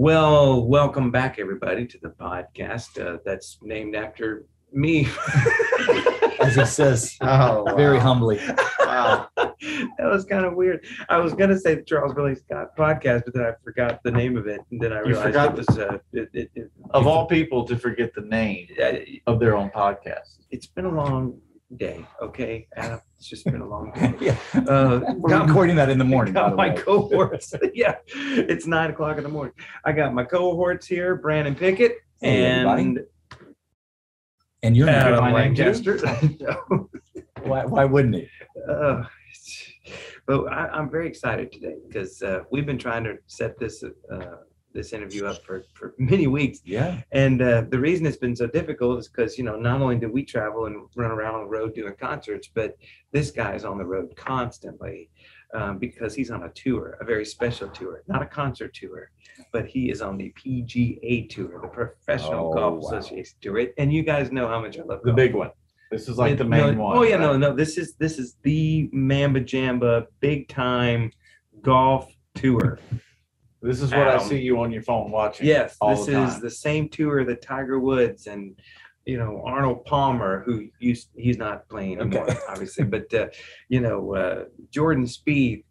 Well, welcome back, everybody, to the podcast that's named after me. As he says, very humbly. Wow. That was kind of weird. I was going to say the Charles Billy Scott podcast, but then I forgot the name of it. And then I realized it was of all people to forget the name of their own podcast. It's been a long day, okay, Adam? It's just been a long day. Yeah. We're recording that in the morning. Got my cohorts. Yeah, it's 9 o'clock in the morning. I got my cohorts here, Brandon Pickett and you're Adam Lancaster. Why wouldn't he? But I'm very excited today because we've been trying to set this interview up for many weeks. Yeah. And the reason it's been so difficult is because, not only do we travel and run around on the road doing concerts, but this guy is on the road constantly because he's on a tour, a very special tour, not a concert tour, but he is on the PGA tour, the Professional Golf Association tour. And you guys know how much I love golf. The big one. This is like the main one. Oh yeah, right? No. This is the Mamba Jamba big time golf tour. This is what I see you on your phone watching. Yes, this is the same tour that Tiger Woods and Arnold Palmer, who he's not playing anymore, obviously, but Jordan Spieth,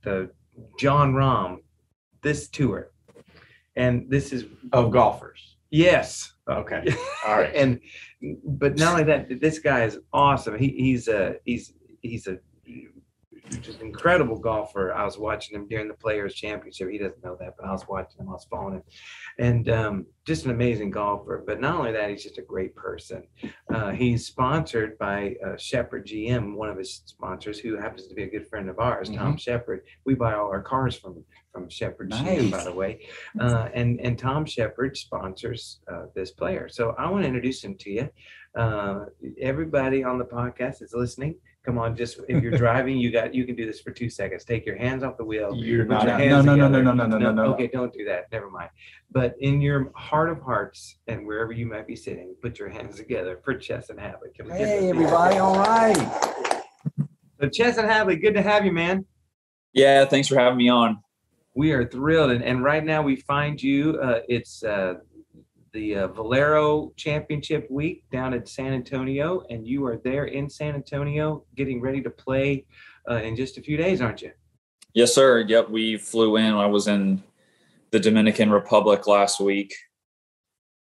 John Rahm, this tour, and this is of golfers. Yes. Okay. All right. But not only that, this guy is awesome. He's just an incredible golfer. I was watching him during the Players Championship. He doesn't know that, but I was watching him. I was following him, and just an amazing golfer. But not only that, he's just a great person. He's sponsored by Shepherd GM, one of his sponsors, who happens to be a good friend of ours, Tom Shepherd. We buy all our cars from Shepherd GM, by the way. And Tom Shepherd sponsors this player. So I want to introduce him to you. Everybody on the podcast is listening. Come on, just if you're driving, you can do this for 2 seconds. Take your hands off the wheel. You're not. No. Okay, don't do that. Never mind. But in your heart of hearts and wherever you might be sitting, put your hands together for Chesson Hadley. Hey, everybody! All right. So Chesson Hadley, good to have you, man. Yeah, thanks for having me on. We are thrilled, and right now we find you. It's the Valero Championship week down at San Antonio, and you are there in San Antonio getting ready to play in just a few days, aren't you? Yes, sir. Yep, we flew in. I was in the Dominican Republic last week,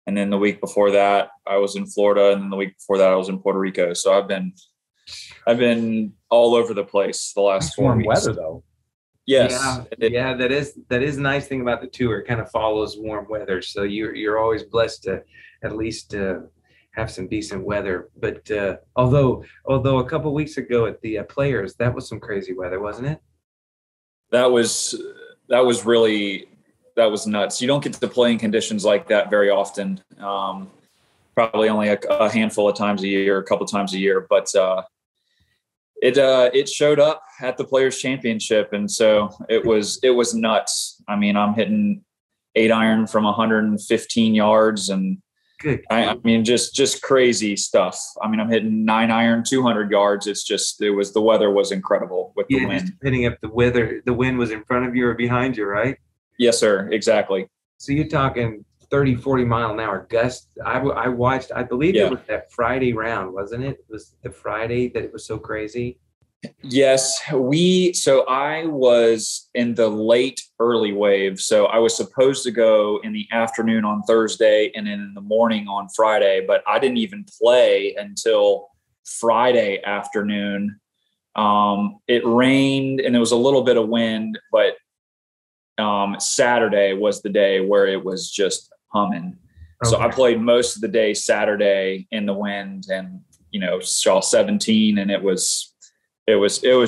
and then the week before that I was in Florida, and then the week before that I was in Puerto Rico. So I've been all over the place the last 4 weeks. Weather though. Yes. Yeah, that is a nice thing about the tour. It kind of follows warm weather, so you're always blessed to at least have some decent weather. But although a couple of weeks ago at the Players, that was some crazy weather, wasn't it? That was nuts. You don't get to play in conditions like that very often. Probably only a handful of times a year, a couple of times a year, but it showed up at the Players Championship, and so it was nuts. I mean, I'm hitting 8-iron from 115 yards, and I mean just crazy stuff. I mean, I'm hitting 9-iron 200 yards. The weather was incredible with the wind. Depending if the wind was in front of you or behind you, right? Yes, sir. Exactly. So you're talking 30, 40 mile an hour gusts. I watched, I believe it was that Friday round, wasn't it? It was the Friday that it was so crazy. Yes, so I was in the late early wave. So I was supposed to go in the afternoon on Thursday and then in the morning on Friday, but I didn't even play until Friday afternoon. It rained and there was a little bit of wind, but Saturday was the day where it was just humming. Okay. So I played most of the day Saturday in the wind and, shot 17, and it was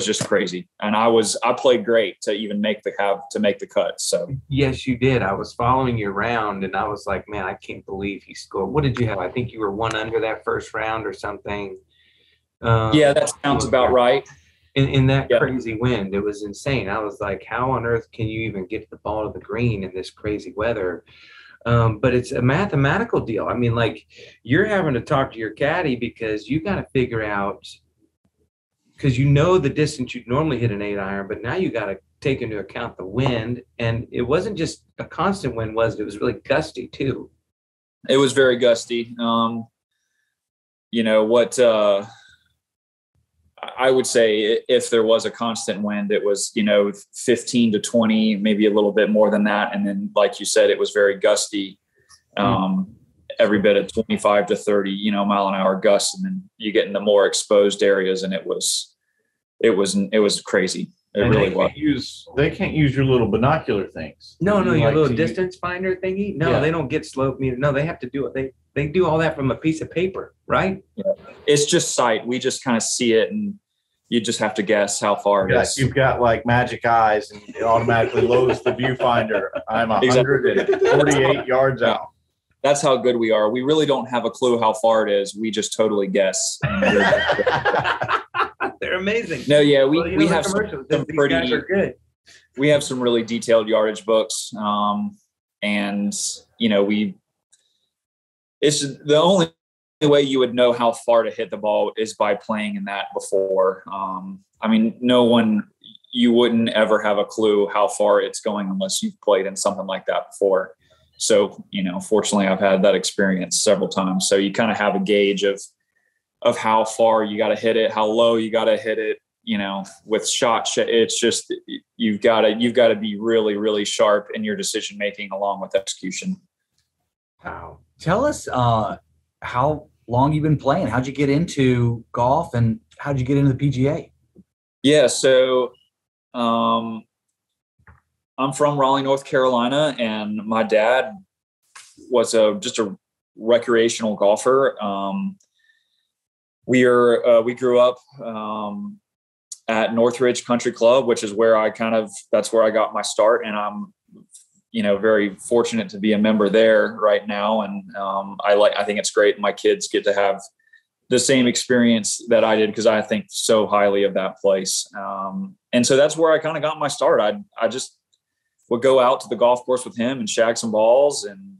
just crazy. And I played great to even make the cut. So yes, you did. I was following you around and I was like, man, I can't believe he scored. What did you have? I think you were 1 under that first round or something. Yeah, that sounds about right. In that crazy wind, it was insane. I was like, how on earth can you even get the ball to the green in this crazy weather? But it's a mathematical deal. I mean, like, you're having to talk to your caddy because you got to figure out, because the distance you'd normally hit an 8-iron, but now you got to take into account the wind, and it wasn't just a constant wind, was it? It was really gusty too. It was very gusty. You know what? I would say if there was a constant wind, it was, 15 to 20, maybe a little bit more than that. And then, like you said, it was very gusty, every bit of 25 to 30, mile an hour gusts. And then you get into more exposed areas, and it was crazy. It And really was. They can't use your little binocular things. No, You your like little to distance finder thingy. No, Yeah. they don't get slope meter. No, they have to do it. They do all that from a piece of paper, right? Yeah. It's just sight. We just kind of see it, and you just have to guess how far it is. You've got like magic eyes, and it automatically loads the viewfinder. I'm 148 yards out. That's how good we are. We really don't have a clue how far it is. We just totally guess. They're amazing. No, yeah, Well, we the have some commercials, these pretty. guys are good. We have some really detailed yardage books, and it's the only way you would know how far to hit the ball is by playing in that before. You wouldn't ever have a clue how far it's going unless you've played in something like that before. So, fortunately I've had that experience several times. So you kind of have a gauge of how far you got to hit it, how low you got to hit it, with it's just, you've got to be really, really sharp in your decision-making along with execution. Wow. Tell us how long you've been playing. How'd you get into golf, and how'd you get into the PGA? Yeah. So, I'm from Raleigh, North Carolina, and my dad was just a recreational golfer. We grew up at Northridge Country Club, which is where that's where I got my start, and I'm very fortunate to be a member there right now. And I think it's great. My kids get to have the same experience that I did, because I think so highly of that place. And so that's where I kind of got my start. I just would go out to the golf course with him and shag some balls, and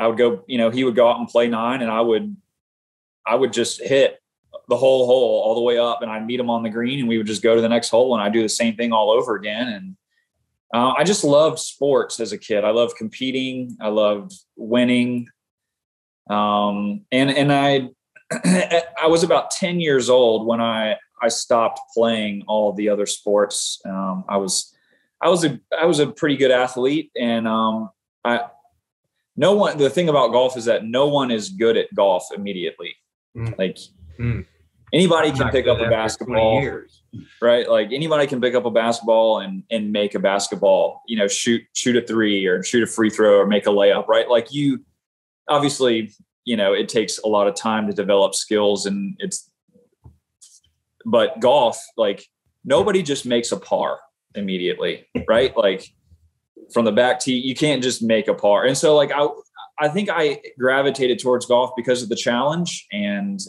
I would go, he would go out and play 9, and I would just hit the whole hole all the way up, and I'd meet him on the green, and we would just go to the next hole, and I do the same thing all over again. And I just loved sports as a kid. I loved competing. I loved winning. And I was about 10 years old when I stopped playing all of the other sports. I was a pretty good athlete, and the thing about golf is that no one is good at golf immediately. Anybody can pick up a basketball, right? Like anybody can pick up a basketball and make a basketball, shoot a 3 or shoot a free throw or make a layup, right? Like obviously, it takes a lot of time to develop skills, but golf, like nobody just makes a par immediately, right? Like from the back tee, you can't just make a par. And so like, I think I gravitated towards golf because of the challenge. And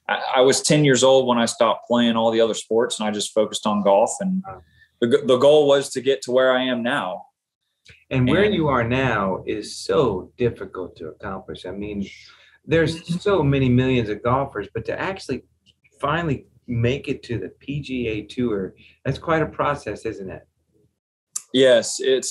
I was 10 years old when I stopped playing all the other sports, and I just focused on golf. And the goal was to get to where I am now. And where you are now is so difficult to accomplish. I mean, there's so many millions of golfers, but to actually finally make it to the PGA Tour, that's quite a process, isn't it? Yes, it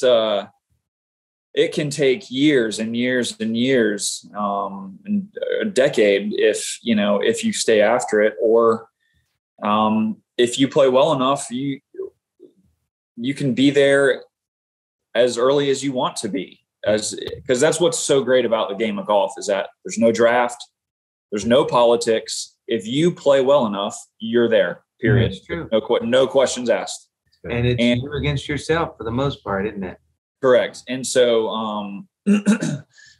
can take years and years and years, and a decade if you stay after it, or if you play well enough, you can be there as early as you want to be, because that's what's so great about the game of golf, is that there's no draft, there's no politics. If you play well enough, you're there, period. That's true. No questions asked. And it's you against yourself for the most part, isn't it? Correct. And so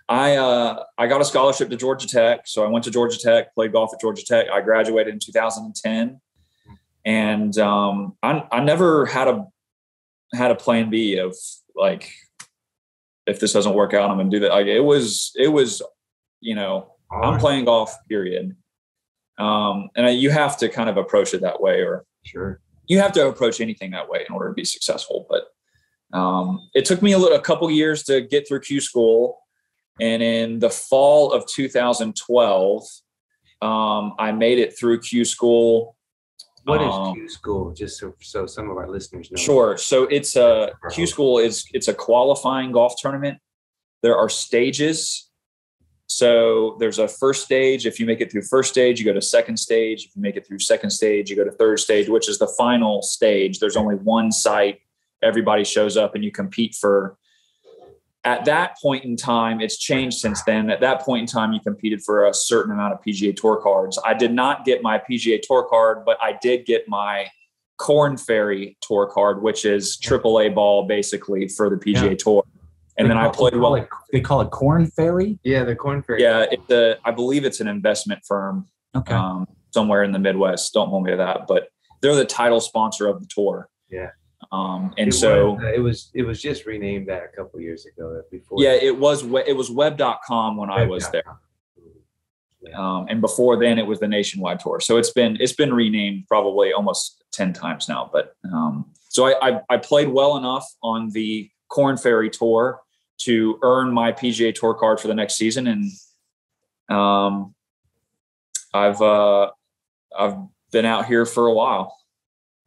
I got a scholarship to Georgia Tech. So I went to Georgia Tech, played golf at Georgia Tech. I graduated in 2010. And I never had a plan B of like, if this doesn't work out, I'm going to do that. Like it was, I'm playing golf, period. And you have to kind of approach it that way, or sure, you have to approach anything that way in order to be successful. But it took me a couple years to get through Q school. And in the fall of 2012, I made it through Q school What is Q School? Just so some of our listeners know. Sure. So it's Q School it's a qualifying golf tournament. There are stages. So there's a first stage. If you make it through first stage, you go to second stage. If you make it through second stage, you go to third stage, which is the final stage. There's only one site. Everybody shows up and you compete for. At that point in time, it's changed since then. At that point in time, you competed for a certain amount of PGA Tour cards. I did not get my PGA Tour card, but I did get my Korn Ferry Tour card, which is AAA ball basically for the PGA Tour. And then I played well. They call it Korn Ferry? Yeah, the Korn Ferry. Yeah, I believe it's an investment firm somewhere in the Midwest. Don't hold me to that, but they're the title sponsor of the tour. Yeah. It was just renamed that a couple of years ago. Before. Yeah, it was web.com when I was there. And before then it was the Nationwide Tour. So it's been renamed probably almost 10 times now. But so I played well enough on the Korn Ferry Tour to earn my PGA Tour card for the next season. And I've been out here for a while.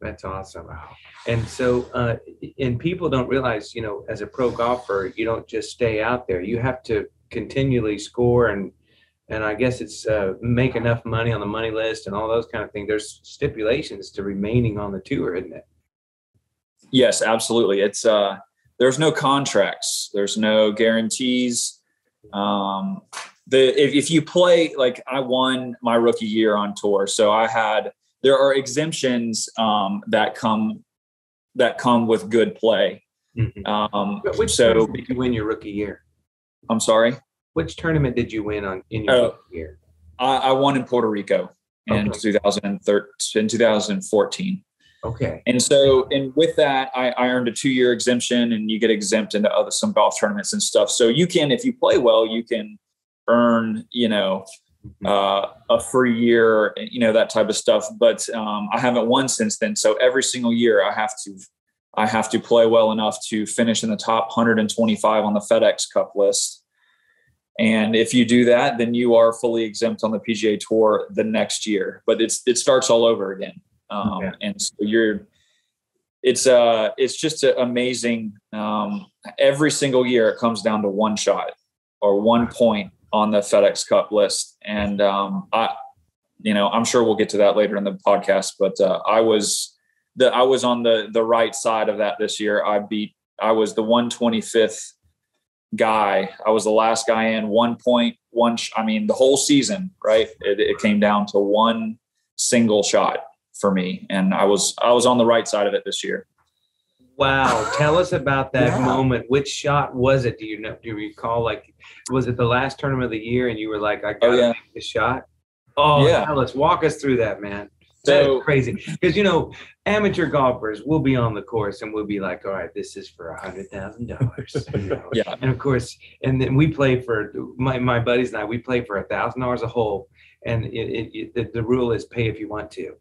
That's awesome. And so, and people don't realize, as a pro golfer, you don't just stay out there. You have to continually score and I guess it's make enough money on the money list and all those kind of things. There's stipulations to remaining on the tour, isn't it? Yes, absolutely. It's there's no contracts. There's no guarantees. If you play, like I won my rookie year on tour, so there are exemptions that come with good play. Mm-hmm. Which tournament did you win your rookie year? I'm sorry? Which tournament did you win in your rookie year? I won in Puerto Rico in 2014. Okay. And with that, I earned a 2-year exemption, and you get exempt into some golf tournaments and stuff. So you can, if you play well, you can earn, a free year, that type of stuff. But I haven't won since then. So every single year I have to play well enough to finish in the top 125 on the FedEx Cup list. And if you do that, then you are fully exempt on the PGA Tour the next year. But it starts all over again. And so it's just amazing. Every single year it comes down to one shot or 1 point on the FedEx Cup list. And, I'm sure we'll get to that later in the podcast, but I was on the right side of that this year. I was the 125th guy. I was the last guy in 1 point, the whole season, right? It came down to one single shot for me. And I was on the right side of it this year. Wow. Tell us about that moment. Which shot was it? Do you recall, was it the last tournament of the year and you were like, I got to make the shot? Oh, yeah. Let's walk us through that, man. That is crazy. Because, amateur golfers will be on the course and we'll be like, all right, this is for $100,000. Yeah. And of course, and then we play for, my buddies and I, we play for $1,000 a hole. And the rule is pay if you want to.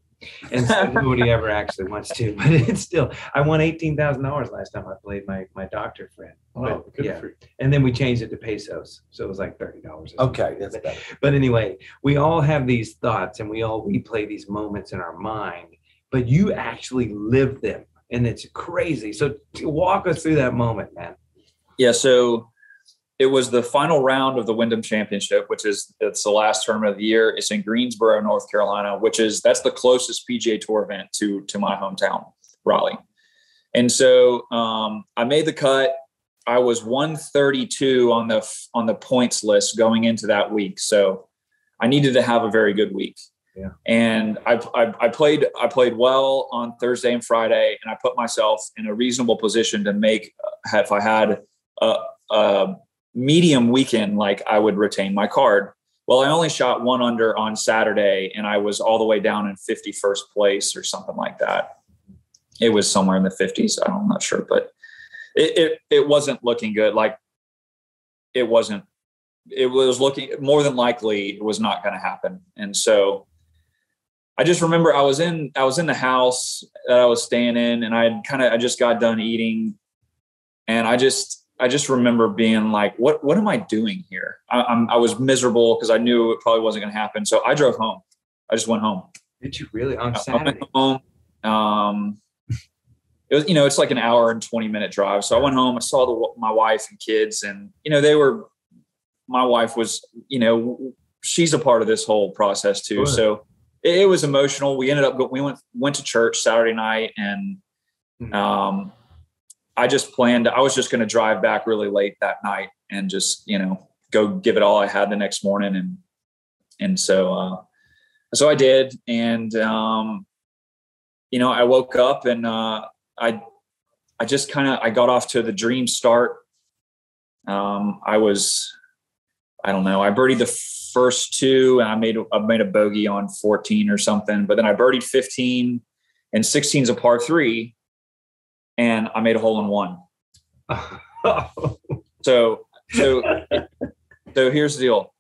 And so nobody ever actually wants to, but it's still, I won $18,000 last time I played my doctor friend. Oh, yeah. And then we changed it to pesos. So it was like $30. Okay. That's better. But anyway, we all have these thoughts and we all replay these moments in our mind, but you actually live them and it's crazy. So walk us through that moment, man. Yeah. So it was the final round of the Wyndham Championship, it's the last tournament of the year. It's in Greensboro, North Carolina, that's the closest PGA Tour event to my hometown, Raleigh. And so I made the cut. I was 132 on the points list going into that week. So I needed to have a very good week. Yeah. And I played well on Thursday and Friday, and I put myself in a reasonable position to make, if I had a medium weekend, I would retain my card. Well, I only shot 1 under on Saturday and I was all the way down in 51st place or something like that. It was somewhere in the 50s. I'm not sure, but it wasn't looking good. It was looking, more than likely it was not going to happen. And so I just remember I was in the house that I was staying in and I just got done eating. And I just remember being like, what am I doing here? I was miserable because I knew it probably wasn't going to happen. So I drove home. I just went home Did you really on I Saturday? went home. It was, it's like an hour and 20-minute drive. So I went home, I saw my wife and kids, and, my wife was, she's a part of this whole process too. Sure. So it was emotional. We ended up, we went to church Saturday night, and I just planned, I was just going to drive back really late that night and just, go give it all I had the next morning. And so I did. And, I woke up and, I just I got off to the dream start. I birdied the first two, and I made a bogey on 14 or something, but then I birdied 15, and 16 is a par 3, and I made a hole in one. So here's the deal.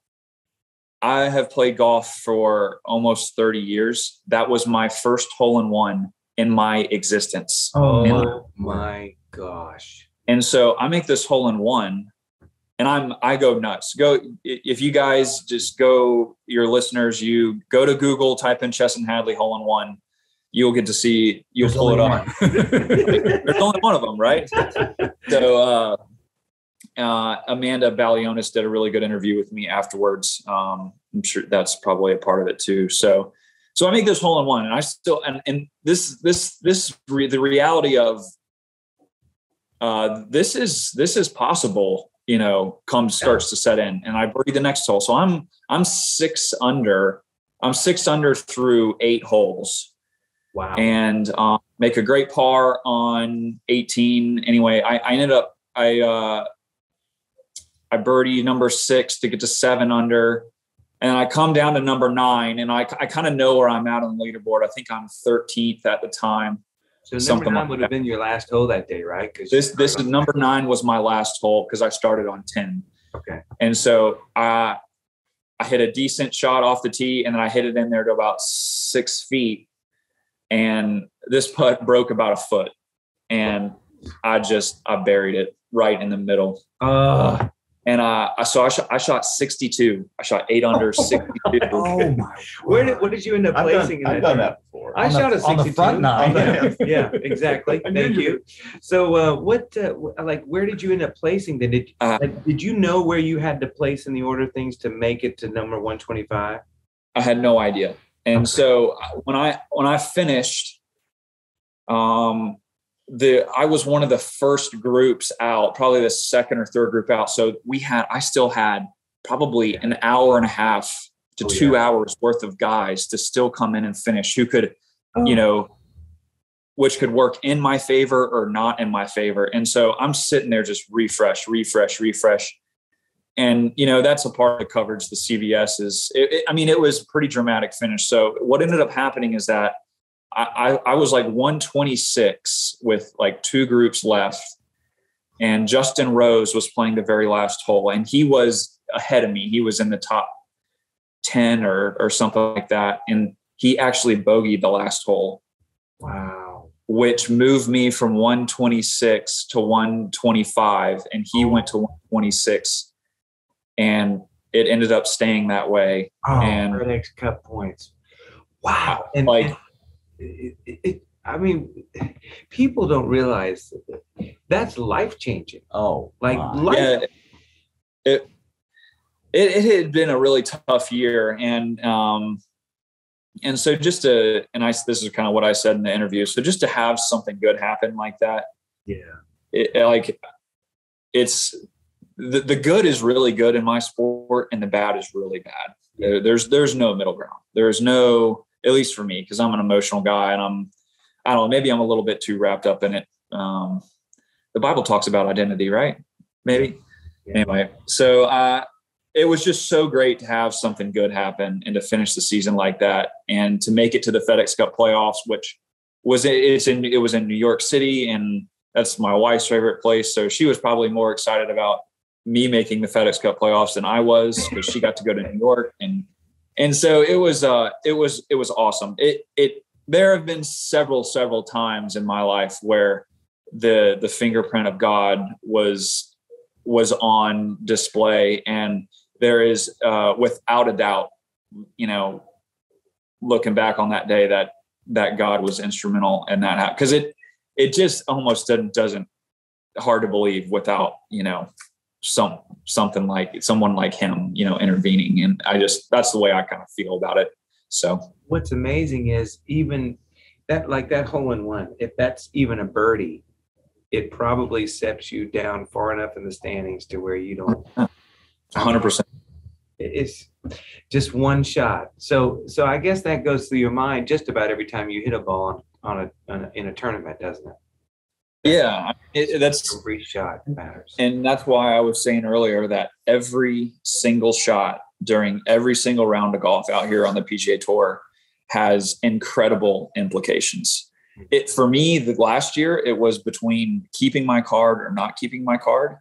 I have played golf for almost 30 years. That was my first hole in one in my existence. Oh my gosh. And so I make this hole in one, and I go nuts. If you guys just go, your listeners, you go to Google, type in Chesson Hadley hole in one, you'll get to see, you'll pull it up. There's only one of them, right? So Amanda Balionis did a really good interview with me afterwards. I'm sure that's probably a part of it too. So I make this hole in one, and I still, and the reality of, this is possible, starts to set in, and I birdie the next hole. So I'm 6 under. I'm 6 under through 8 holes. Wow. And make a great par on 18. Anyway, I ended up, I birdie number 6 to get to 7 under. And I come down to number 9, and I kind of know where I'm at on the leaderboard. I think I'm 13th at the time. So number 9 would have been your last hole that day, right? This is number 9 was my last hole, because I started on 10. Okay. And so I hit a decent shot off the tee, and then I hit it in there to about 6 feet. And this putt broke about a foot, and I buried it right in the middle. And I shot 62. I shot 8 under 62. Oh my! What did you end up placing? I've done that before. I shot a 62 on the front 9. Yeah, exactly. Thank you. So, where did you end up placing? Did you know where you had to place in the order of things to make it to number 125? I had no idea. And so when I finished, I was one of the first groups out, probably the second or third group out. So I still had probably an hour and a half to 2 hours worth of guys to still come in and finish, who could, which could work in my favor or not in my favor. And so I'm sitting there just refresh. And, that's a part of the coverage. The CBS it was a pretty dramatic finish. So what ended up happening is that I was like 126 with like 2 groups left, and Justin Rose was playing the very last hole, and he was ahead of me. He was in the top 10 or something like that. And he actually bogeyed the last hole. Wow. Which moved me from 126 to 125, and he went to 126, and it ended up staying that way. And FedEx Cup points. Wow. And people don't realize that's life-changing. Oh, yeah, it had been a really tough year. And so this is kind of what I said in the interview. So just to have something good happen like that. Yeah. It's the good is really good in my sport, and the bad is really bad. There's no middle ground. There's no, at least for me, because I'm an emotional guy, and I don't know, maybe I'm a little bit too wrapped up in it. The Bible talks about identity, right? Maybe. Yeah. Anyway, so it was just so great to have something good happen and to finish the season like that, and to make it to the FedEx Cup playoffs, which was in New York City, and that's my wife's favorite place. So she was probably more excited about me making the FedEx Cup playoffs than I was, because she got to go to New York, and so it was awesome. There have been several times in my life where the fingerprint of God was on display, and there is without a doubt, looking back on that day that God was instrumental in that, because it just almost doesn't hard to believe without, something like someone like him, intervening. And that's the way I kind of feel about it. So what's amazing is even that hole in one, if that's even a birdie, it probably sets you down far enough in the standings to where you don't 100%. It's just one shot. So I guess that goes through your mind just about every time you hit a ball in a tournament, doesn't it? Yeah, that's every shot matters. And that's why I was saying earlier that every single shot during every single round of golf out here on the PGA Tour has incredible implications. For me, the last year, it was between keeping my card or not keeping my card.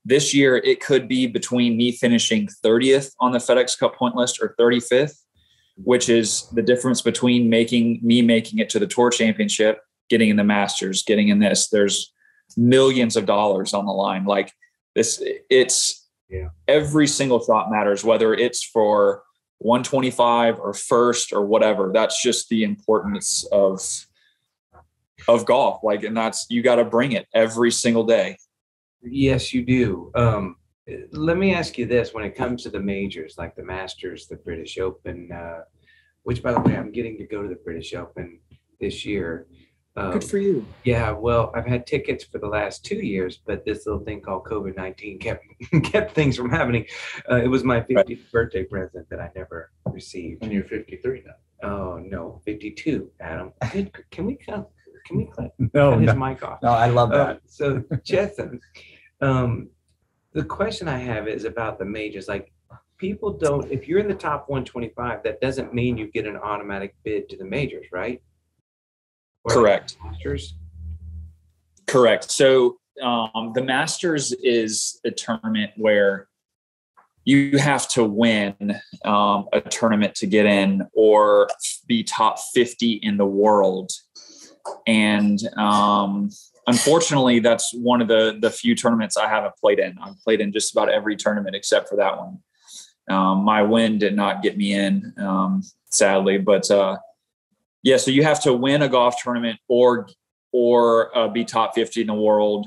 This year, it could be between me finishing 30th on the FedEx Cup point list or 35th, which is the difference between making it to the Tour Championship, getting in the Masters, getting in this. There's millions of dollars on the line. Like this, every single shot matters, whether it's for 125 or first or whatever. That's just the importance of golf. Like, and you got to bring it every single day. Yes, you do. Let me ask you this: when it comes to the majors, like the Masters, the British Open, which, by the way, I'm getting to go to the British Open this year. Good for you. Yeah, well, I've had tickets for the last 2 years, but this little thing called COVID-19 kept things from happening. It was my 50th birthday present that I never received. And you're 53 now. Oh no, 52, Adam. Can we cut No, his mic off? No, I love that. So, Chesson, the question I have is about the majors. Like, people don't. If you're in the top 125, that doesn't mean you get an automatic bid to the majors, right? Correct. Masters? Correct. So the Masters is a tournament where you have to win a tournament to get in or be top 50 in the world. And unfortunately, that's one of the few tournaments I haven't played in. I've played in just about every tournament except for that one. My win did not get me in, sadly, but yeah, so you have to win a golf tournament or be top 50 in the world.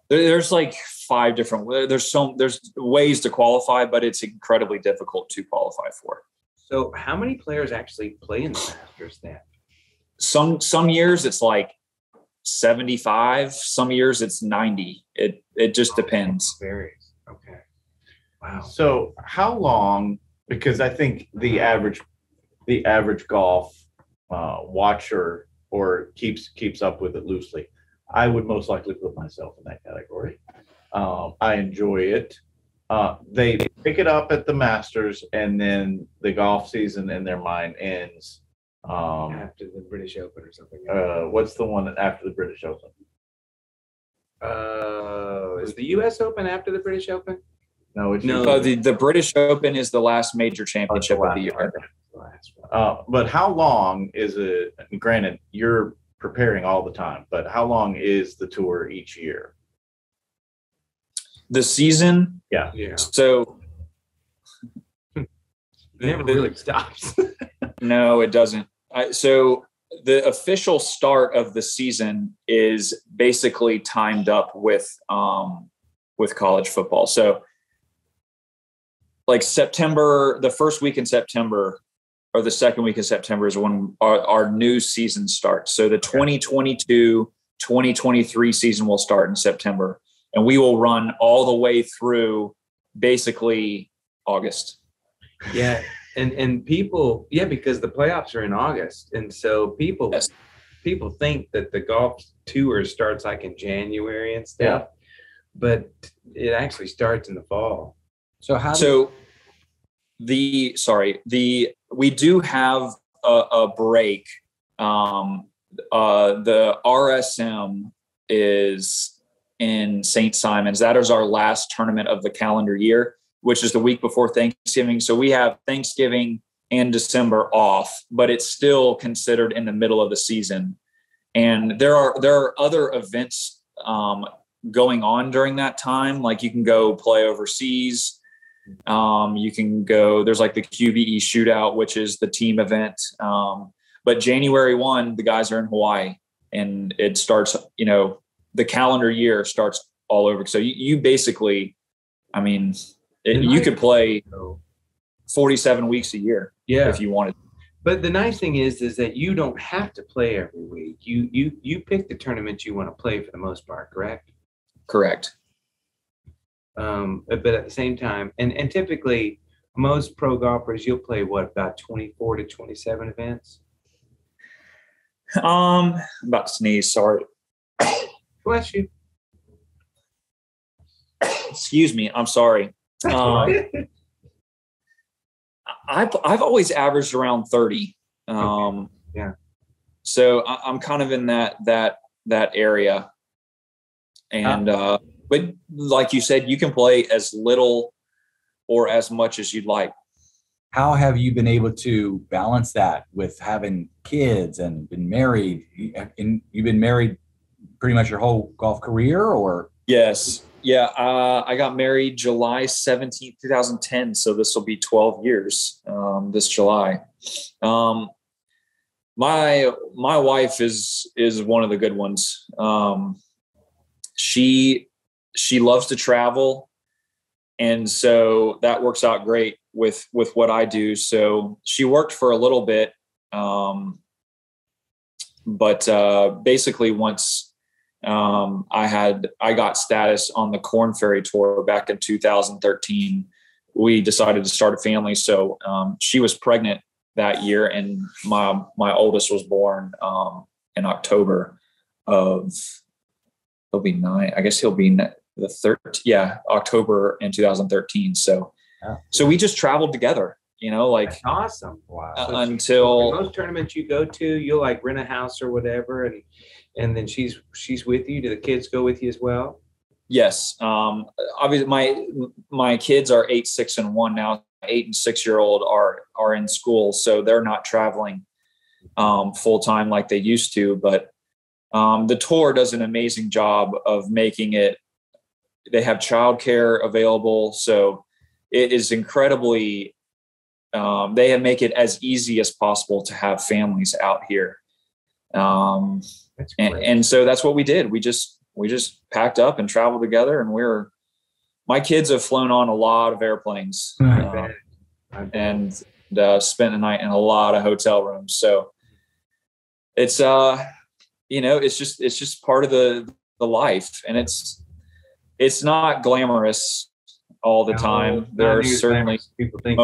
There's like 5 different. There's ways to qualify, but it's incredibly difficult to qualify for. So, how many players actually play in the Masters then? Some years it's like 75. Some years it's 90. It just depends. Varies. Okay. Wow. So, how long? Because I think the average golf watcher or keeps up with it loosely. I would most likely put myself in that category. I enjoy it. They pick it up at the Masters, and then the golf season in their mind ends after the British Open or something. What's the one after the British Open? Is the U.S. Open after the British Open? No, it's the British Open is the last major championship of the year. But how long is it? Granted, you're preparing all the time, but how long is the tour each year? The season? Yeah. So it never really stops. No, it doesn't. So the official start of the season is basically timed up with college football. So like September, the first week in September or the second week of September is when our new season starts. So the 2022-2023 season will start in September, and we will run all the way through basically August. Yeah. And people, because the playoffs are in August. And so people think that the golf tour starts like in January and stuff, but it actually starts in the fall. We do have a break. The RSM is in St. Simon's. That is our last tournament of the calendar year, which is the week before Thanksgiving. So we have Thanksgiving and December off, but it's still considered in the middle of the season. And there are other events going on during that time. Like you can go play overseas. You can go, there's like the QBE shootout, which is the team event. But January 1, the guys are in Hawaii, and it starts, the calendar year starts all over. So you basically, you could play 47 weeks a year if you wanted. But the nice thing is that you don't have to play every week. You pick the tournament you want to play for the most part, correct? Correct. But at the same time, and typically most pro golfers, you'll play about 24 to 27 events? I'm about to sneeze, sorry. Bless you. Excuse me, I'm sorry. I've always averaged around 30. Yeah. So I'm kind of in that area. And but like you said, you can play as little or as much as you'd like. How have you been able to balance that with having kids and been married? And you've been married pretty much your whole golf career, or? Yes. Yeah. I got married July 17th, 2010. So this will be 12 years this July. My wife is one of the good ones. She loves to travel. And so that works out great with what I do. So she worked for a little bit. But basically once I got status on the Corn Ferry Tour back in 2013, we decided to start a family. So she was pregnant that year, and my oldest was born in October of, he'll be 9. I guess he'll be the 13th. Yeah, October in 2013. So so we just traveled together, That's awesome. Wow. Until most tournaments you go to, you'll like rent a house or whatever, and then she's with you. Do the kids go with you as well? Yes. Obviously my kids are 8, 6, and 1 now. 8 and 6-year-old are in school, so they're not traveling full time like they used to. But the tour does an amazing job of making it. They have childcare available, so it is incredibly. They make it as easy as possible to have families out here. That's great. And so that's what we did. We just packed up and traveled together, and my kids have flown on a lot of airplanes and spent a night in a lot of hotel rooms. So it's, it's just part of the life, and it's not glamorous all the time. There are certainly people think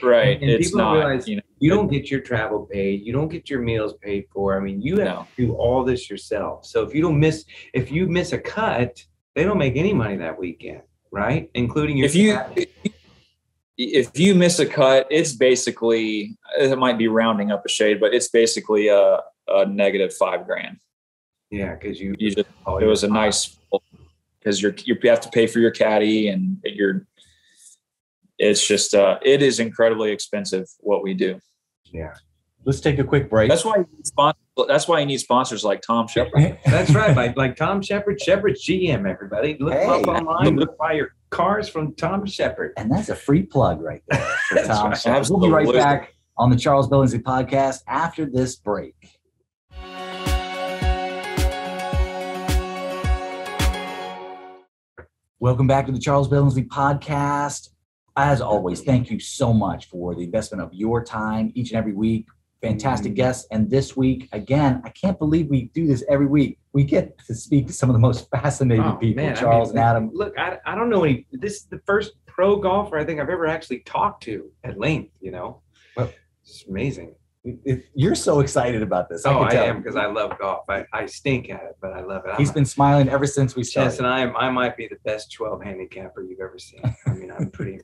right. And it's people not, realize you don't get your travel paid. You don't get your meals paid for. You have to do all this yourself. So if you miss a cut, they don't make any money that weekend, right? Including your if you miss a cut, it's basically, it might be rounding up a shade, but it's basically a negative $5,000. Yeah, because it was a nice, because you have to pay for your caddy, and it's just it is incredibly expensive what we do. Yeah. Let's take a quick break. That's why you need sponsors like Tom Shepard. That's right. Like Tom Shepard, Shepard's GM, everybody. Look him up online. Look, buy your cars from Tom Shepard. And that's a free plug right there for Tom right. Shepard. We'll be right back on the Charles Billingsley podcast after this break. Welcome back to the Charles Billingsley podcast. As always, thank you so much for the investment of your time each and every week. Fantastic guests. And this week, again, I can't believe we do this every week. We get to speak to some of the most fascinating people, man, Charles and Adam. Look, I don't know any. This is the first pro golfer I think I've ever actually talked to at length, Well, it's amazing. You're so excited about this. I am, because I love golf. I stink at it, but I love it. He's been smiling ever since we started. Chesson, I might be the best 12 handicapper you've ever seen. I'm pretty.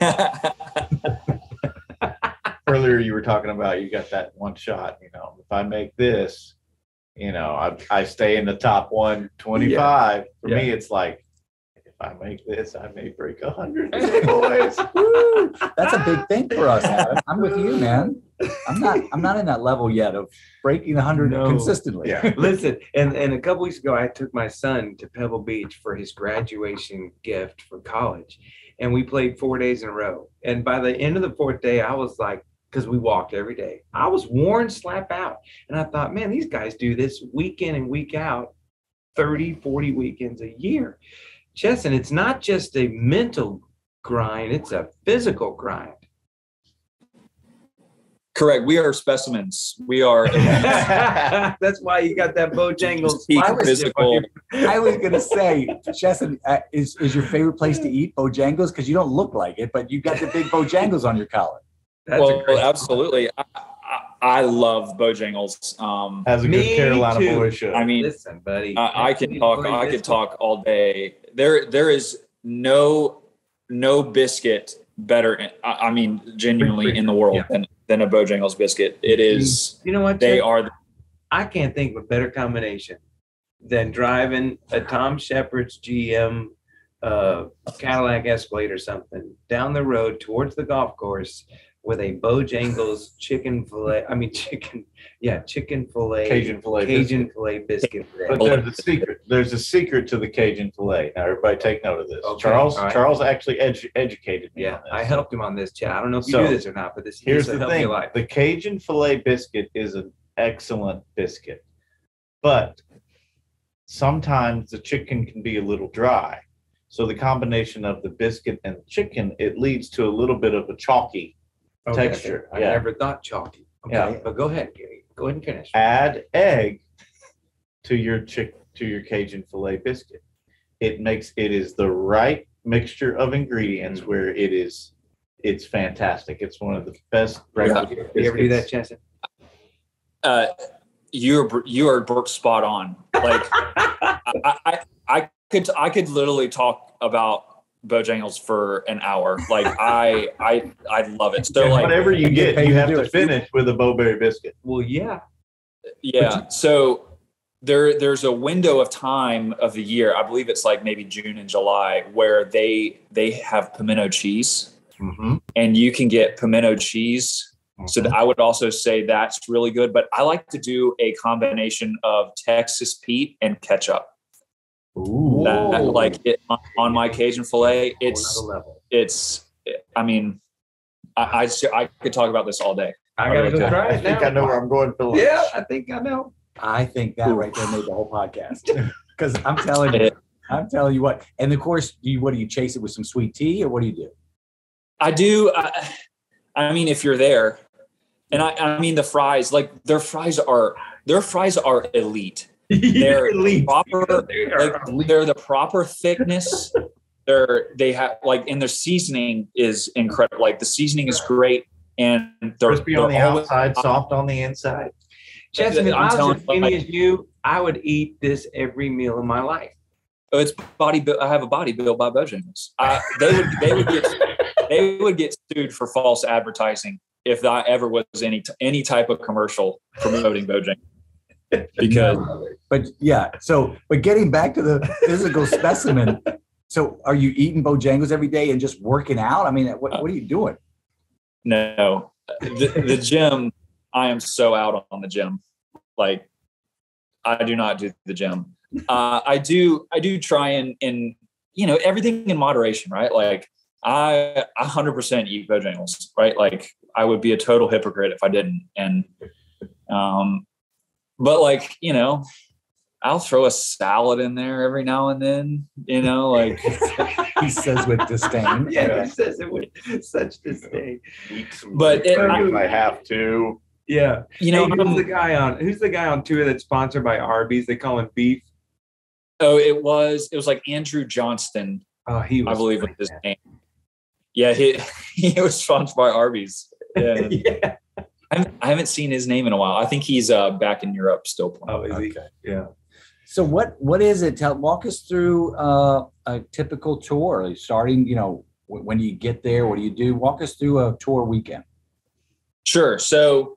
Earlier you were talking about you got that one shot, if I make this, I stay in the top 125. Yeah. For me, it's like, if I make this, I may break 100 boys. Woo! That's a big thing for us, Adam. I'm with you, man. I'm not in that level yet of breaking 100 consistently. Yeah. Listen, and a couple weeks ago, I took my son to Pebble Beach for his graduation gift for college. and we played 4 days in a row. And by the end of the fourth day, I was like, because we walked every day, I was worn slap out. And I thought, man, these guys do this week in and week out, 30, 40 weekends a year. Chesson, it's not just a mental grind, it's a physical grind. Correct. We are specimens. We are. That's why you got that Bojangles. Physical. I was going to say, Chesson, is your favorite place to eat Bojangles? Because you don't look like it, but you got the big Bojangles on your collar. Well, absolutely. I love Bojangles. As a good Carolina too. boy should. I mean, listen, buddy. I could talk all day. There is no biscuit better. I mean, genuinely in the world than a Bojangles biscuit. It is. You know what? They are. I can't think of a better combination than driving a Tom Shepard's GM Cadillac Escalade or something down the road towards the golf course with a Bojangles chicken fillet. Chicken fillet. Cajun fillet biscuit. But there's a secret to the Cajun fillet. Now, everybody take note of this. Okay, Charles actually educated me on this. I helped him on this, Chad. I don't know if you do this or not, but here's the thing. The Cajun fillet biscuit is an excellent biscuit, but sometimes the chicken can be a little dry. So the combination of the biscuit and the chicken, it leads to a little bit of a chalky texture. I never thought chalky. Okay, Yeah. but go ahead, Gary. Go ahead and finish. Add egg to your Cajun fillet biscuit. It is the right mixture of ingredients where it's fantastic. It's one of the best breakfast biscuits. You ever do that, Chesson? You are spot on. Like I could literally talk about Bojangles for an hour. Like I love it. So like whatever you get, you have to finish with a Bowberry biscuit. Well, yeah. So there's a window of time of the year. I believe it's like maybe June and July where they have pimento cheese, and you can get pimento cheese. So I would also say that's really good. But I like to do a combination of Texas Pete and ketchup. Ooh. Like it on my Cajun fillet. I mean, I could talk about this all day. I gotta go try it. I think I know where I'm going for lunch. Yeah, I think I know. I think that right there made the whole podcast. Because I'm telling you what. And of course, what do you chase it with some sweet tea, or what do you do? I do. I mean, if you're there, and I mean the fries, like their fries are elite. They're elite. They're the proper thickness. They have like, and their seasoning is incredible. Like the seasoning is great, and they're crispy on the outside, soft on the inside. Chesson, if I was as skinny as you, I would eat this every meal of my life. It's I have a body built by Bojangles. They would get sued for false advertising if that ever was any type of commercial promoting Bojangles. Because, but getting back to the physical specimen. So, are you eating Bojangles every day and just working out? I mean, what are you doing? No, the gym. I am so out on the gym. Like, I do not do the gym. I do try and everything in moderation, right? Like I 100% eat Bojangles, right? Like I would be a total hypocrite if I didn't. And, but like, I'll throw a salad in there every now and then, like he says with disdain. Yeah, he says it with such disdain. But I have to. Yeah. Who's the guy on tour that's sponsored by Arby's? They call him Beef. Oh, it was like Andrew Johnston. Oh, he was, I believe, with his name. Yeah, he was sponsored by Arby's. Yeah. Yeah. I haven't seen his name in a while. I think he's back in Europe still playing. Oh, is he? Yeah. So what is it? Walk us through a typical tour. Starting, when you get there, what do you do? Walk us through a tour weekend. Sure. So,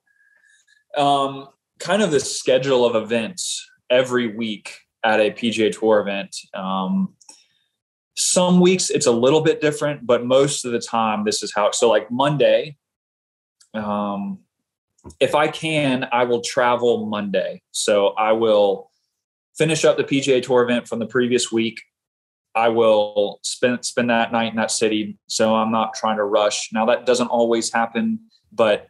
kind of the schedule of events every week at a PGA Tour event. Some weeks it's a little bit different, but most of the time this is how. So, like Monday. If I can, I will travel Monday. So I will finish up the PGA Tour event from the previous week. I will spend that night in that city. So I'm not trying to rush. Now that doesn't always happen, but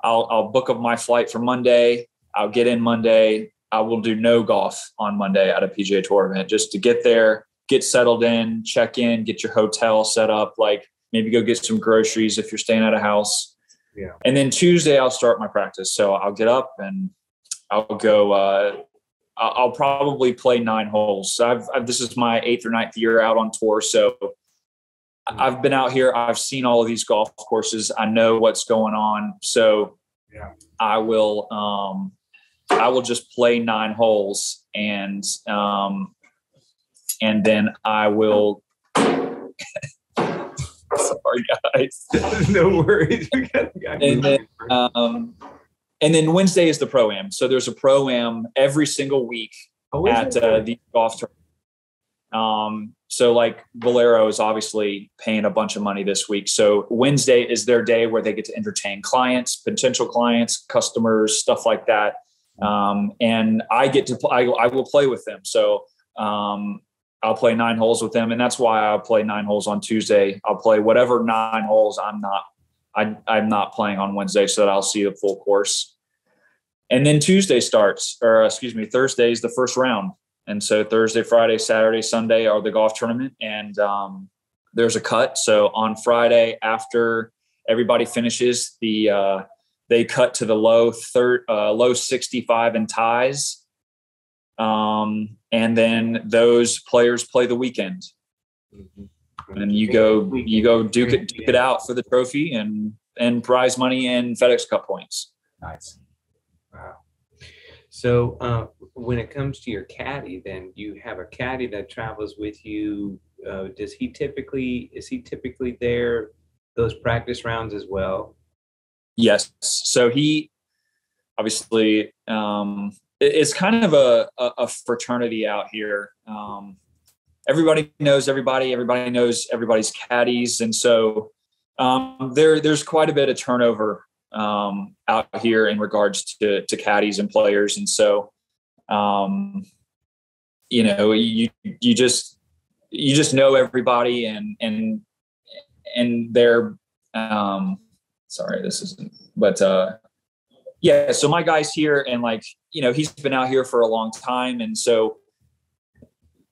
I'll book up my flight for Monday. I'll get in Monday. I will do no golf on Monday at a PGA Tour event just to get there, get settled in, check in, get your hotel set up, like maybe go get some groceries if you're staying at a house. Yeah. And then Tuesday I'll start my practice. So I'll get up and I'll go, I'll probably play 9 holes. This is my 8th or 9th year out on tour. So I've been out here. I've seen all of these golf courses. I know what's going on. So yeah. I will just play 9 holes and then I will, sorry guys. No worries. And then Wednesday is the Pro-Am. So there's a Pro-Am every single week at the golf tournament. So like Valero is obviously paying a bunch of money this week. So Wednesday is their day where they get to entertain clients, potential clients, customers, stuff like that. And I get to, I will play with them. So I'll play 9 holes with them. And that's why I'll play 9 holes on Tuesday. I'll play whatever 9 holes I'm not playing on Wednesday so that I'll see the full course. And then Thursday is the first round. And so Thursday, Friday, Saturday, Sunday are the golf tournament. And there's a cut. So on Friday, after everybody finishes, they cut to the low 65 and ties. And then those players play the weekend. Mm-hmm. And you go duke it out for the trophy and prize money and FedEx Cup points. Nice. Wow. So when it comes to your caddy, then you have a caddy that travels with you. Is he typically there those practice rounds as well? Yes. So he obviously it's kind of a fraternity out here. Everybody knows everybody. Everybody knows everybody's caddies, and so there's quite a bit of turnover out here in regards to caddies and players. And so, you just know everybody and they're, sorry, this isn't, but, yeah, so my guy's here and he's been out here for a long time. And so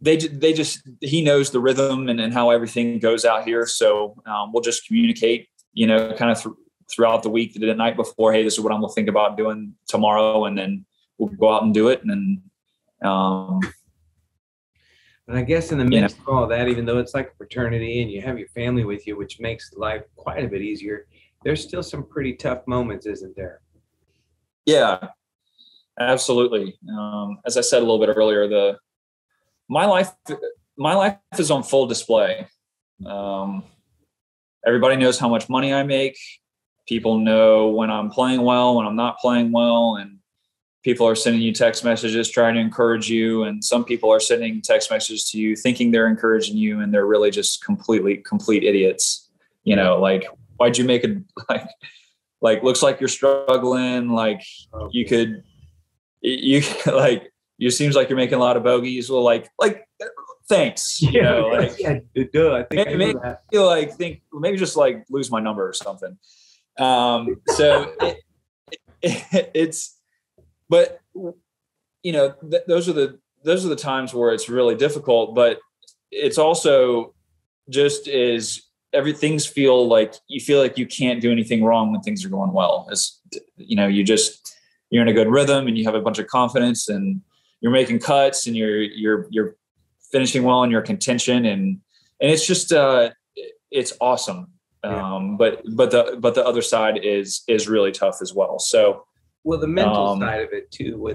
he knows the rhythm and how everything goes out here. So, we'll just communicate, kind of throughout the week, the night before, hey, this is what I'm going to think about doing tomorrow. And then we'll go out and do it. And then, and I guess in the midst of all that, even though it's like a fraternity and you have your family with you, which makes life quite a bit easier, there's still some pretty tough moments, isn't there? Yeah, absolutely. As I said a little bit earlier, my life is on full display. Everybody knows how much money I make. People know when I'm playing well, when I'm not playing well, and people are sending you text messages trying to encourage you. And some people are sending text messages to you thinking they're encouraging you, and they're really just complete idiots. Why'd you make it looks like you're struggling. You seems like you're making a lot of bogeys. Well, thanks. I think maybe just lose my number or something. So those are the times where it's really difficult, but it's also just everything's feel like you can't do anything wrong when things are going well. You're in a good rhythm and you have a bunch of confidence and you're making cuts and you're finishing well in your contention. And it's just, it's awesome. Yeah. But the other side is really tough as well. So, well, the mental side of it too,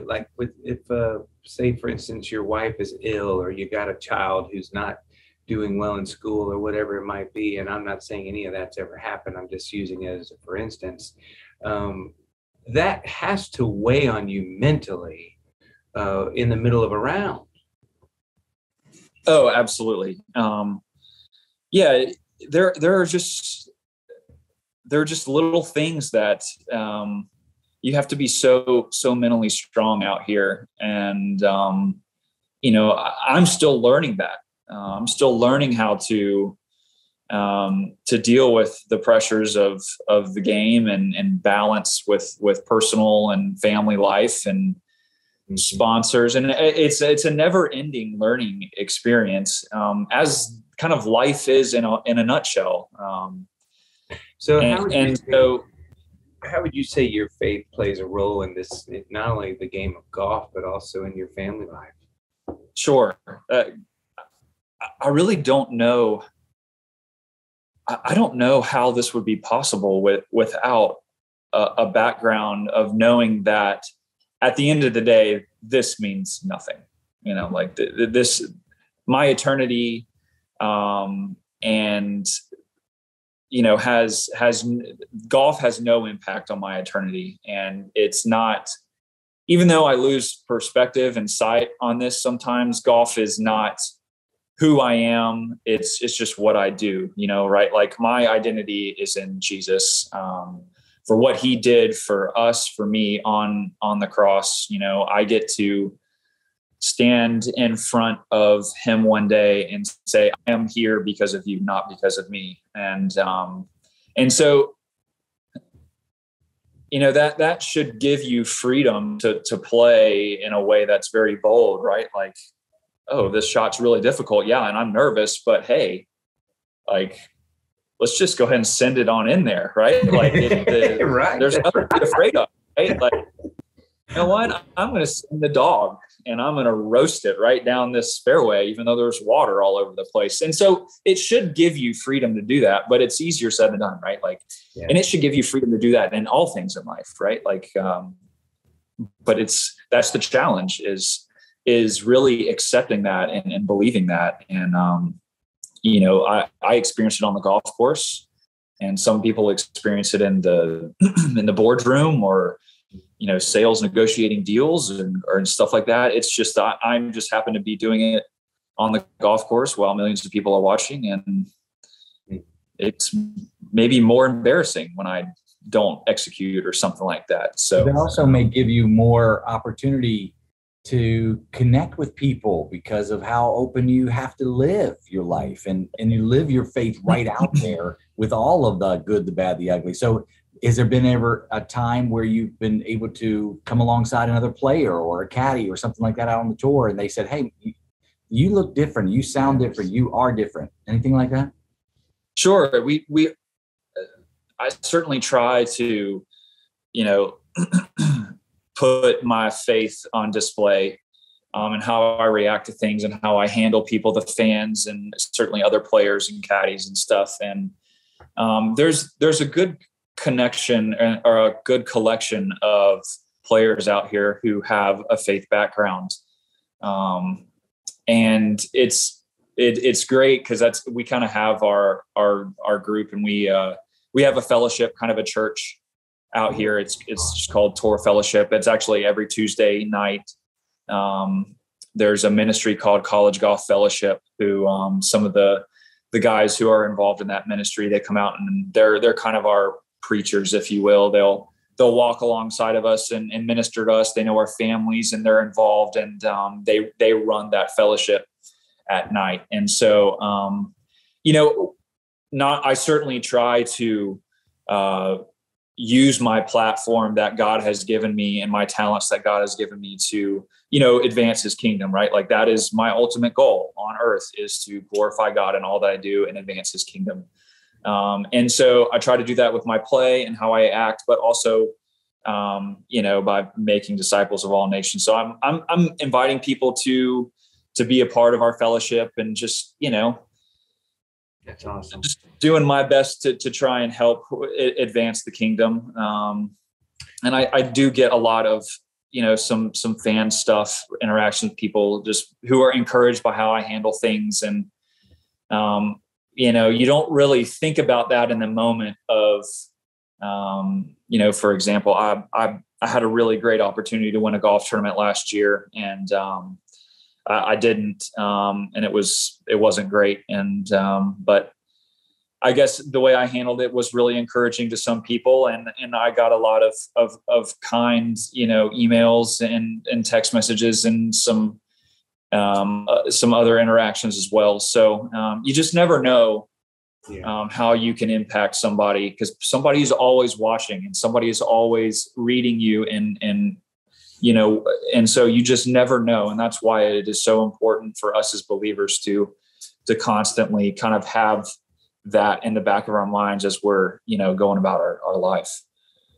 if say for instance, your wife is ill or you got a child who's not doing well in school or whatever it might be. And I'm not saying any of that's ever happened. I'm just using it as a for instance, that has to weigh on you mentally in the middle of a round. Oh, absolutely. Yeah, there are just little things that you have to be so mentally strong out here, and I'm still learning that. I'm still learning how to deal with the pressures of the game and balance with personal and family life and sponsors. And it's a never ending learning experience, as kind of life is in a nutshell. How would you say your faith plays a role in this, not only the game of golf, but also in your family life? Sure. I really don't know. I don't know how this would be possible without a background of knowing that at the end of the day, this means nothing. Like this, my eternity, and golf has no impact on my eternity. And it's not, even though I lose perspective and sight on this, sometimes golf is not who I am. It's just what I do, right? Like my identity is in Jesus, for what he did for us, for me on the cross. I get to stand in front of him one day and say, I am here because of you, not because of me. And so, that should give you freedom to play in a way that's very bold, right? Like, oh, this shot's really difficult. Yeah. And I'm nervous, but hey, like, let's just go ahead and send it on in there. Right. Like right. There's nothing to be afraid of, right? Like, you know what? I'm going to send the dog and I'm going to roast it right down this fairway, even though there's water all over the place. And so it should give you freedom to do that, but it's easier said than done, right? Like, and it should give you freedom to do that in all things in life. Right. Like, but that's the challenge is really accepting that and believing that. And, I experienced it on the golf course, and some people experience it in the boardroom or, sales negotiating deals or stuff like that. It's just, I'm just happen to be doing it on the golf course while millions of people are watching. And it's maybe more embarrassing when I don't execute or something like that. So it also may give you more opportunity to connect with people because of how open you have to live your life and you live your faith right out there with all of the good, the bad, the ugly. So has there been ever a time where you've been able to come alongside another player or a caddy or something like that out on the tour and they said, hey, you look different, you sound different, you are different, anything like that? Sure. I certainly try to, put my faith on display, and how I react to things and how I handle people, the fans, and certainly other players and caddies and stuff. And there's a good connection or a good collection of players out here who have a faith background. And it's great because we kind of have our group, and we have a fellowship, kind of a church out here. It's just called Tour Fellowship. It's actually every Tuesday night. There's a ministry called College Golf Fellowship who, some of the guys who are involved in that ministry, they come out and they're kind of our preachers, if you will. They'll walk alongside of us and minister to us. They know our families and they're involved, and they run that fellowship at night. And so, I certainly try to use my platform that God has given me and my talents that God has given me to, advance his kingdom, right? Like that is my ultimate goal on earth, is to glorify God in all that I do and advance his kingdom. And so I try to do that with my play and how I act, but also, by making disciples of all nations. So I'm inviting people to be a part of our fellowship and just, that's awesome. Just doing my best to try and help advance the kingdom. And I do get a lot of, some fan stuff, interaction with people just who are encouraged by how I handle things. And, you don't really think about that in the moment of, for example, I had a really great opportunity to win a golf tournament last year, and I didn't, and it wasn't great. And, but I guess the way I handled it was really encouraging to some people. And I got a lot of kind, emails and text messages and some some other interactions as well. So you just never know how you can impact somebody, because somebody is always watching and somebody is always reading you, and so you just never know. And that's why it is so important for us as believers to constantly kind of have that in the back of our minds as we're, going about our life.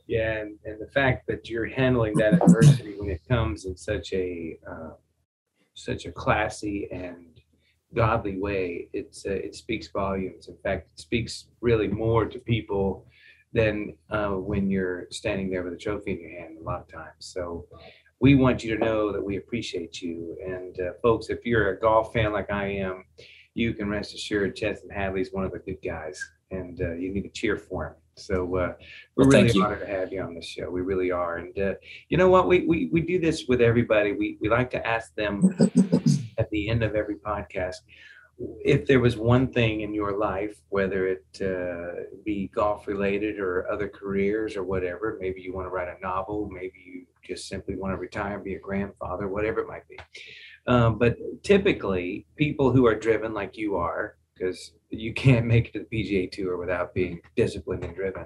Yeah. And the fact that you're handling that adversity when it comes in such a classy and godly way, it speaks volumes. In fact, it speaks really more to people than when you're standing there with a trophy in your hand a lot of times. So we want you to know that we appreciate you. And folks, if you're a golf fan like I am, you can rest assured Chesson Hadley is one of the good guys, and you need to cheer for him. So we're really honored to have you on the show. We really are. And you know what? We do this with everybody. We like to ask them at the end of every podcast, if there was one thing in your life, whether it be golf related or other careers or whatever, maybe you want to write a novel, maybe you just simply want to retire and be a grandfather, whatever it might be. But typically people who are driven like you are, because you can't make it to the PGA Tour without being disciplined and driven.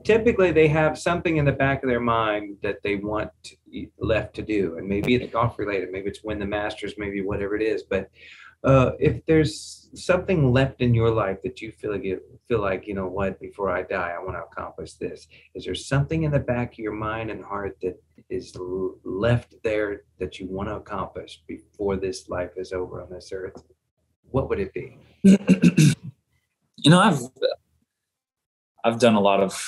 Typically they have something in the back of their mind that they want left to do. And maybe it's golf related, maybe it's win the Masters, maybe whatever it is. But if there's something left in your life that you feel like, you know what, before I die, I want to accomplish this. Is there something in the back of your mind and heart that is left there that you want to accomplish before this life is over on this earth? What would it be? I've done a lot of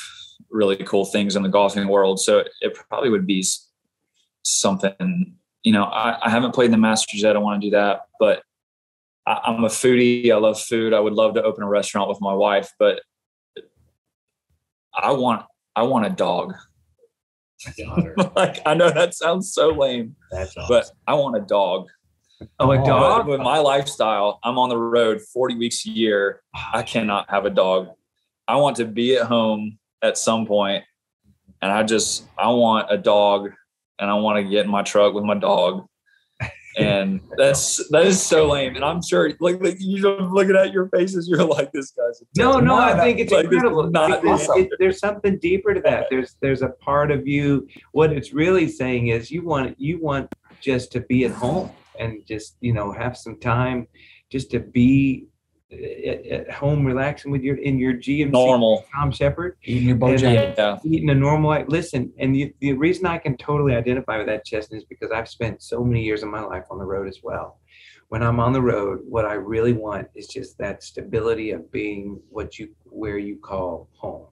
really cool things in the golfing world. So it probably would be something, I haven't played the Masters yet. I want to do that, but I'm a foodie. I love food. I would love to open a restaurant with my wife, but I want a dog. Like, I know that sounds so lame. That's awesome. But I want a dog. Oh, a dog? With my lifestyle, I'm on the road 40 weeks a year. I cannot have a dog. I want to be at home at some point, and I want a dog, and I want to get in my truck with my dog. And that is so lame. And I'm sure, like you're looking at your faces, you're like, this guy's no. I think it's like, incredible. There's something deeper to that. There's a part of you. What it's really saying is you want just to be at home and just have some time just to be at home, relaxing with in your GMC normal Tom Shepard, eating your Bojangles, eating a normal life. Listen, and the reason I can totally identify with that, Chesson, is because I've spent so many years of my life on the road as well. When I'm on the road, what I really want is just that stability of being where you call home.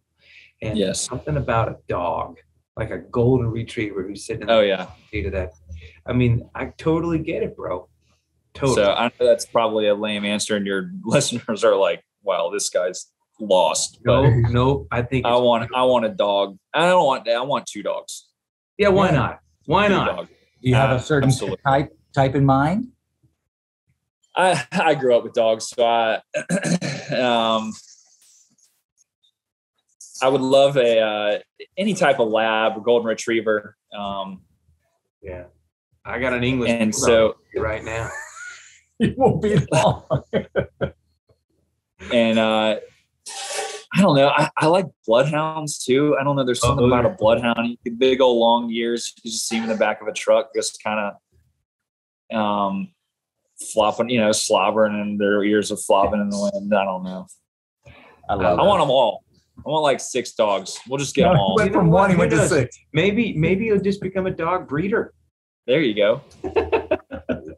And something about a dog, like a golden retriever who's sitting in the seat of that. I mean, I totally get it, bro. Totally. So I know that's probably a lame answer, and your listeners are like, "Wow, this guy's lost." No. I think I want a dog. I want two dogs. Yeah, why not? Why not? Do you have a certain type in mind? I grew up with dogs, so I would love any type of lab, golden retriever. Yeah, I got an English and so right now. It won't be long. And I don't know. I like bloodhounds too. I don't know. There's something about a bloodhound. Big old long ears. You just see them in the back of a truck, just kind of flopping, slobbering, and their ears are flopping in the wind. I don't know. I want them all. I want like 6 dogs. We'll just get them all. Went from 1, he went to 6. Maybe you'll just become a dog breeder. There you go.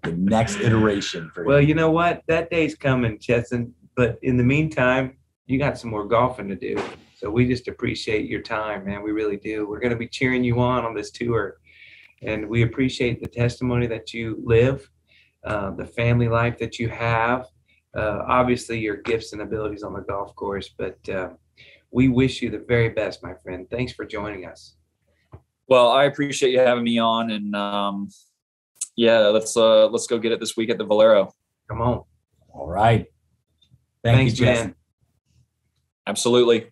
The next iteration for you. Well, you know what? That day's coming, Chesson. But in the meantime, you got some more golfing to do. So we just appreciate your time, man. We really do. We're going to be cheering you on this tour. And we appreciate the testimony that you live, the family life that you have, obviously your gifts and abilities on the golf course. But we wish you the very best, my friend. Thanks for joining us. Well, I appreciate you having me on, and let's go get it this week at the Valero. Come on. All right. Thanks, you, Chesson. Absolutely.